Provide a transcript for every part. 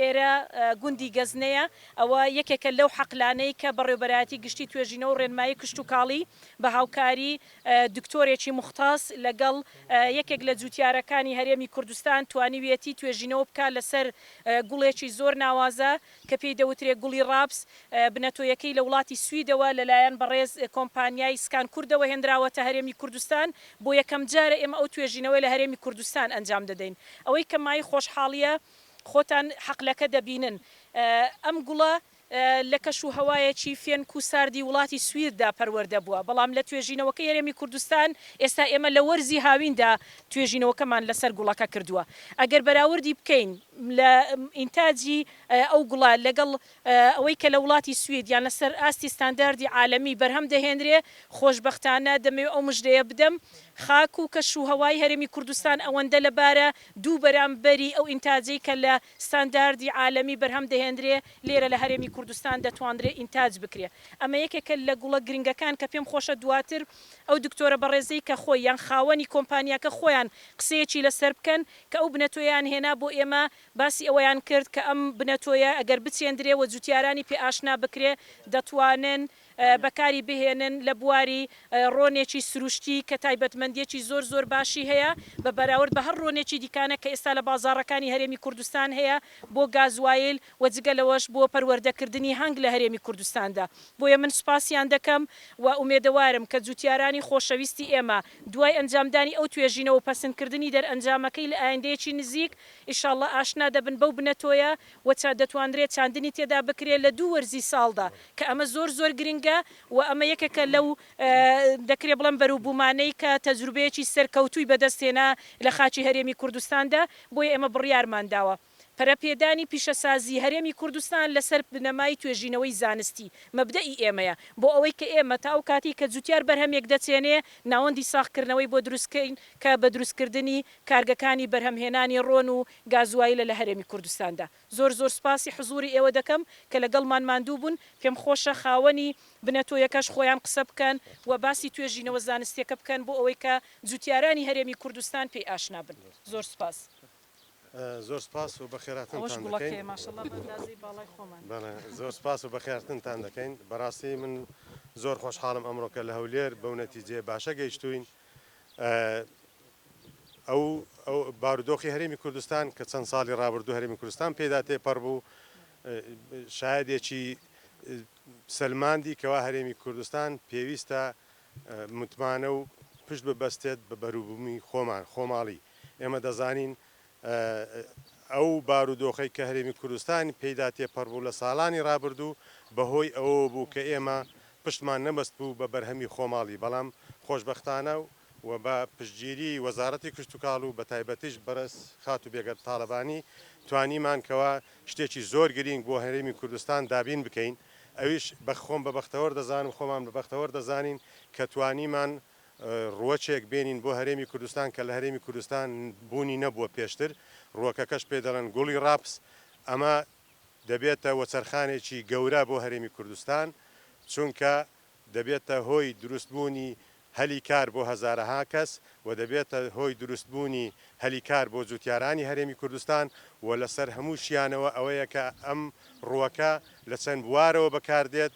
ئێرە گوندی گەزنەیە ئەوە یەکێکە لەو حەقلانەی کە بەڕێوەبەرایەتی گشتی توێژینەوە و ڕێنمایی کشت و کاڵی بە هاوکاری دکتۆرێکی مختص لەگەڵ یەکێک لە جوتیارەکانی هەرێمی کوردستان توانیویەتی توێژینەوە بکات لەسەر گوڵێکی زۆر ناوازە کە پێی دەوترێت گوڵی ڕاپس بنەتۆیەکەی لە وڵاتی سویدەوە لەلایەن بەڕێز کۆمپانیای سکان کوردەوە هێنراوەتە هەرێمی کوردستان بۆ یەکەم جارە ئێمە ئەو توێژینەوەی لە هەرێمی کوردستان ئەنجام دەدەین ئەوەی کە مای خۆشحاڵیە خۆتان حەقلەکە دەبینن ئەم گوڵە لە کەش و هەوایەکی فێنک و ساردی وڵاتی سویددا پەروەردە بووە بەڵام لە توێژینەوەکە هەرێمی کوردستان ئێستا ئێمە لە وەرزی هاویندا توێژینەوەکەمان لەسەر گوڵەکە کردووە ئەگەر بەراوردی بکەین لە ئینتاجی ئەو گوڵە لەگەڵ ئەوەی کە لە وڵاتی سوید یان لەسەر ئاستی ستانداردی عالەمی بەرهەم دەهێنرێ خۆشببختانە دەمەوێت ئەو مژدەیە بدەم خاک و کەش و هەوای هەرێمی کوردستان ئەوەندە لەبارە دوو بەرامبەری ئەو ئینتاجی کە لە ستانداردی عالەمی بەرهەم دەهێنرێ لێرە لە هەرێمی کوردستان دەتوانرێت ئینتاج بکرێ ئەمە یەکێکە لە گوڵە گرنگەکان کە پێم خۆشە دواتر ئەو دکتۆرە بەڕێزەی کە خۆی یان خاوەنی کۆمپانیاکە خۆیان قسەیەکی لەسەر بکەن کە ئەو بنەتۆیان هێنا بۆ ئێمە باسی ئەوەیان کرد کە ئەم بنەتۆیە ئەگەر بچێندرێ و جوتیارانی پێ ئاشنا بکرێ دەتوانن بەکاری بهێنن لە بواری ڕۆنێکی سروشتی کە تایبەتمەندیەکی زۆر باشی هەیە بە بەراورد بە هەر ڕۆنێکی دیکانە کە ئێستا لە بازاڕەکانی هەرێمی کوردستان هەیە بۆ گازوایل و جگە لەوەش بۆ پەروەردەکردنی هەنگ لە هەرێمی کوردستاندا بۆیە من سوپاسیان دەکەم و ئومێدەوارم کە جوتیارانی خۆشەویستی ئێمە دوای ئەنجامدانی ئەو توێژینەوە پەسەندکردنی دەرئەنجامەکەی لە ئایندەیەکی نزیک ئینشاڵڵا ئاشنا دەبن بەو بنەتۆیە و دەتوانرێت چاندنی تێدا بکرێت لە دوو وەرزی ساڵدا کە ئەمە زۆر گرنگ و ئەمە یەکێکە لەو دەکرێت بڵم بەروبوومانەی کە تەجروبەیەکی سەرکەوتووی بەدەستێنا لە خاچی هەرێمی کوردستاندا بۆیە ئێمە بڕیارمان داوە پەرەپێدانی پیشەسازی هەرێمی کوردستان لەسەر بنەمای توێژینەوەی زانستی مەبدەئی ئێمەیە بۆ ئەوەی کە ئێمە تا ئەو کاتی کە جوتیار بەرهەمێک دەچێنێ ناوەندی ساختکردنەوەی بۆ دروستکەین کە بە دروستکردنی کارگەکانی بەرهەمهێنانی ڕۆن و گازوایلە لە هەرێمی کوردستاندا زۆر سپاسی حزوری ئێوە دەکەم کە لەگەڵمان ماندوو بوون پێم خۆشە خاوەنی بنەتۆیەکەش خۆیان قسە بکەن و باسی توێژینەوە زانستیەکە بکەن بۆ ئەوەی کە جوتیارانی هەرێمی کوردستان پێی ئاشنا بن زۆر سپاس. زۆر سپاس و بەخێراتتان زۆر سپاس و بەخێرتنتان دەکەین بەڕاستی من زۆر خۆشحاڵم ئەمڕۆکە لە هەولێر بەو نەتیجێ باشە گەیشتوین ئەو بارودۆخی هەرێمی کوردستان کە چەند ساڵی ڕابردوو هەرێمی کوردستان پێدا تێپەڕ بوو شایدێکی سەلماندی کەوا هەرێمی کوردستان پێویستە متمانە و پشت ببەستێت بە بەروبوومی خۆماڵی ئێمە دەزانین ئەو بارودۆخەی کە هەرێمی کوردستان پێدا تێپەڕ بوو لە ساڵانی ڕابردوو بەهۆی ئەوە بوو کە ئێمە پشتمان نەبەست بوو بە بەرهەمی خۆماڵی بەڵام خۆشبەختانە و بە پشتگیری وەزارەتی کشت و کاڵ و بە تایبەتیش بەرز خات و بێگەر تاالبانی توانیمانکەوە شتێکی زۆر گرنگ بۆ هەرێمی کوردستان دابین بکەین ئەویش بەخۆم بە بەختەوەر دەزانم خۆمان بە بەختەوەر دەزانین کە توانیمان ڕوەچێک بێنین بۆ هەرێمی کوردستان کە لە هەرێمی کوردستان بوونی نەبووە پێشتر ڕووەکەکەش پێ دەڵێن گوڵی ڕاپس ئەمە دەبێتە وەچەرخانێکی گەورە بۆ هەرێمی کوردستان چونکە دەبێتە هۆی دروستبوونی هەلی کار بۆ هەزارەها کەس و دەبێتە هۆی دروستبوونی هەلی کار بۆ جوتیارانی هەرێمی کوردستان و لەسەر هەموو شیانەوە ئەوەیە کە ئەم ڕووەکە لە چەند بوارەوە بەکاردێت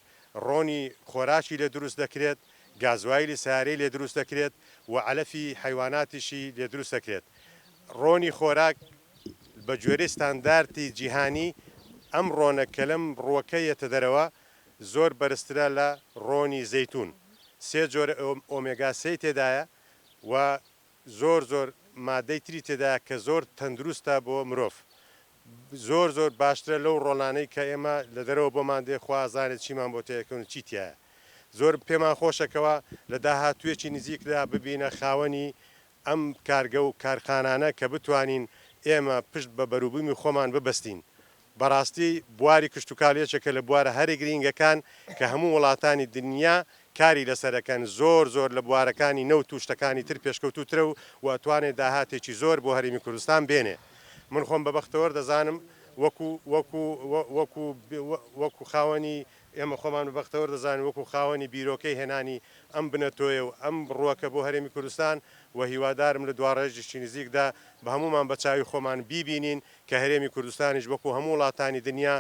ڕۆنی خۆراشی لێ دروست دەکرێت گازوایلی سیارەی لێ دروست دەکرێت و عەلەفی حیواناتیشی لێ دروست دەکرێت ڕۆنی خۆراک بە گوێرەی ستانداردی جیهانی ئەم ڕۆنە کە لەم ڕووەکەیەتە دەرەوە زۆر بەرزترە لە ڕۆنی زەیتون سێ جۆرە ئۆمێگا سێ تێدایە و زۆر مادەی تری تێدایە کە زۆر تەندروستە بۆ مرۆڤ زۆر باشترە لەو ڕۆڵانەی کە ئێمە لە دەرەوە بۆمان دێخوازانێت چیمان بۆ تێکەون چیتیایە زۆر پێمان خۆشەکەوە لە داهاتوێکی نزیکدا ببینە خاوەنی ئەم کارگە و کارخانانە کە بتوانین ئێمە پشت بە بەروبوومی خۆمان ببەستین بەڕاستی بواری کشتتوکاڵیەکە لە بوارە هەرێ گرنگەکان کە هەموو وڵاتانی دنیا کاری لەسەرەکەن زۆر لە بوارەکانی نەوت و شتەکانی تر پێشکەوتوترە و واتوانێت داهاتێکی زۆر بۆ هەرێمی کوردستان بێنێ من خۆم بە بەختەوەر دەزانم وەکو خاوەنی ئێمە خۆمان بەختەوە دەزانین وەکو خاوەنی بیرۆکەی هێنانی ئەم بنەتۆیە و ئەم ڕووەکە بۆ هەرێمی کوردستان و هیوادارم لە دوڕێژی نزیکدا بە هەمومان بە چاوی خۆمان بیبینین کە هەرێمی کوردستانیش وەکو هەموو وڵاتانی دنیا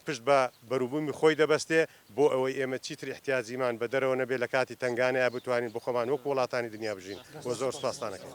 پشت بە بەروبوومی خۆی دەبەستێ بۆ ئەوەی ئێمە چیتر احتیاجیمان بە دەرەوە نەبێت لە کاتی تنگانەیە بتوانین بۆ خۆمان وەکو وڵاتانی دنیا بژین بۆ زۆر سپاسانەکەم.